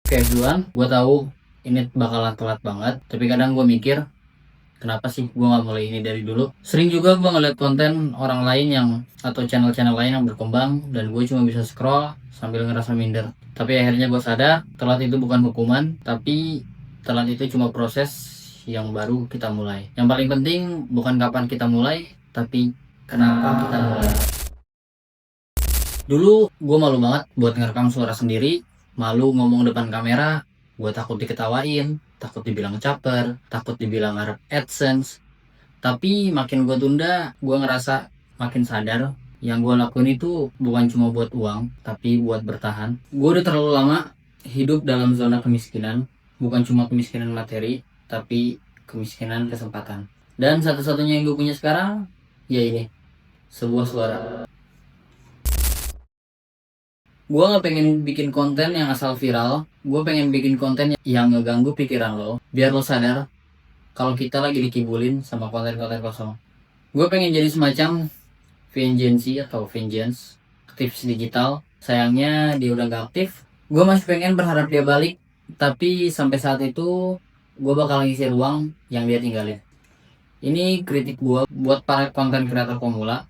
Oke duluan, gue tahu ini bakalan telat banget. Tapi kadang gue mikir, kenapa sih gue nggak mulai ini dari dulu? Sering juga gue ngeliat konten orang lain yang atau channel-channel lain yang berkembang dan gue cuma bisa scroll sambil ngerasa minder. Tapi akhirnya gue sadar, telat itu bukan hukuman, tapi telat itu cuma proses yang baru kita mulai. Yang paling penting bukan kapan kita mulai, tapi kenapa kita mulai. Dulu gue malu banget buat ngerekam suara sendiri, malu ngomong depan kamera, gue takut diketawain, takut dibilang caper, takut dibilang ngarep AdSense. Tapi makin gue tunda, gue ngerasa makin sadar yang gue lakuin itu bukan cuma buat uang, tapi buat bertahan. Gue udah terlalu lama hidup dalam zona kemiskinan, bukan cuma kemiskinan materi, tapi kemiskinan kesempatan. Dan satu-satunya yang gue punya sekarang, ya ini, sebuah suara. Gue gak pengen bikin konten yang asal viral. Gue pengen bikin konten yang ngeganggu pikiran lo, biar lo sadar kalau kita lagi dikibulin sama konten-konten kosong. Gue pengen jadi semacam vengeance atau vengeance, aktivis digital. Sayangnya dia udah gak aktif. Gue masih pengen berharap dia balik, tapi sampai saat itu gue bakal ngisi ruang yang dia tinggalin. Ini kritik gue buat para konten kreator pemula.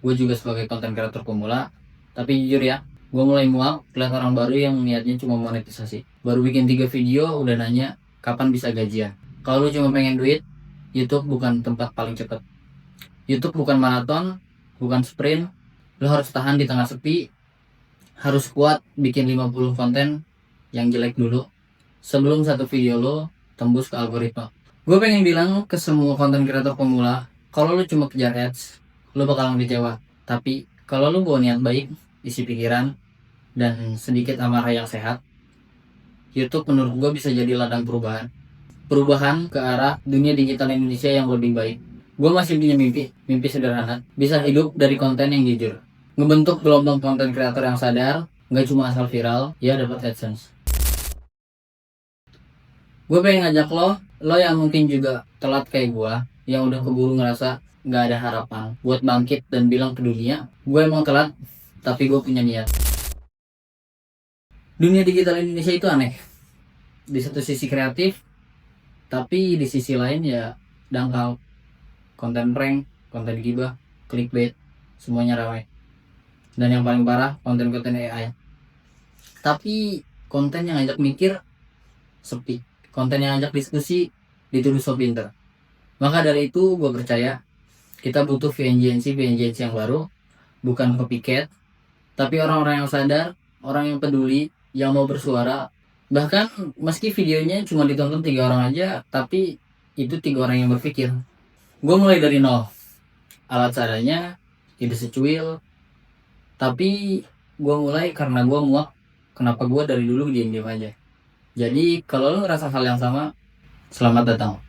Gue juga sebagai konten kreator pemula. Tapi jujur ya, gue mulai muak lihat orang baru yang niatnya cuma monetisasi. Baru bikin 3 video udah nanya kapan bisa gajian. Kalau lu cuma pengen duit, YouTube bukan tempat paling cepet. YouTube bukan maraton, bukan sprint. Lu harus tahan di tengah sepi, harus kuat bikin 50 konten yang jelek dulu sebelum satu video lo tembus ke algoritma. Gue pengen bilang ke semua konten kreator pemula, kalau lu cuma kejar ads, lu bakalan kecewa. Tapi kalau lu bawa niat baik, isi pikiran, dan sedikit amarah yang sehat, YouTube menurut gue bisa jadi ladang perubahan. Perubahan ke arah dunia digital Indonesia yang lebih baik. Gue masih punya mimpi sederhana, bisa hidup dari konten yang jujur. Ngebentuk gelombang konten kreator yang sadar, nggak cuma asal viral, ya dapat AdSense. Gue pengen ngajak lo yang mungkin juga telat kayak gue, yang udah keburu ngerasa nggak ada harapan, buat bangkit dan bilang ke dunia, gue emang telat, tapi gue punya niat. Dunia digital Indonesia itu aneh. Di satu sisi kreatif, tapi di sisi lain ya dangkal. Konten prank, konten gibah, clickbait, semuanya ramai. Dan yang paling parah, konten-konten AI. Tapi konten yang ngajak mikir, sepi. Konten yang ngajak diskusi, dituduh so pinter. Maka dari itu gue percaya, kita butuh vengeance yang baru, bukan copycat, tapi orang-orang yang sadar, orang yang peduli, yang mau bersuara. Bahkan meski videonya cuma ditonton 3 orang aja, tapi itu 3 orang yang berpikir. Gue mulai dari nol. Alat seadanya, ide secuil, tapi gue mulai karena gue muak. Kenapa gue dari dulu diam-diam aja. Jadi kalau lo ngerasa hal yang sama, selamat datang.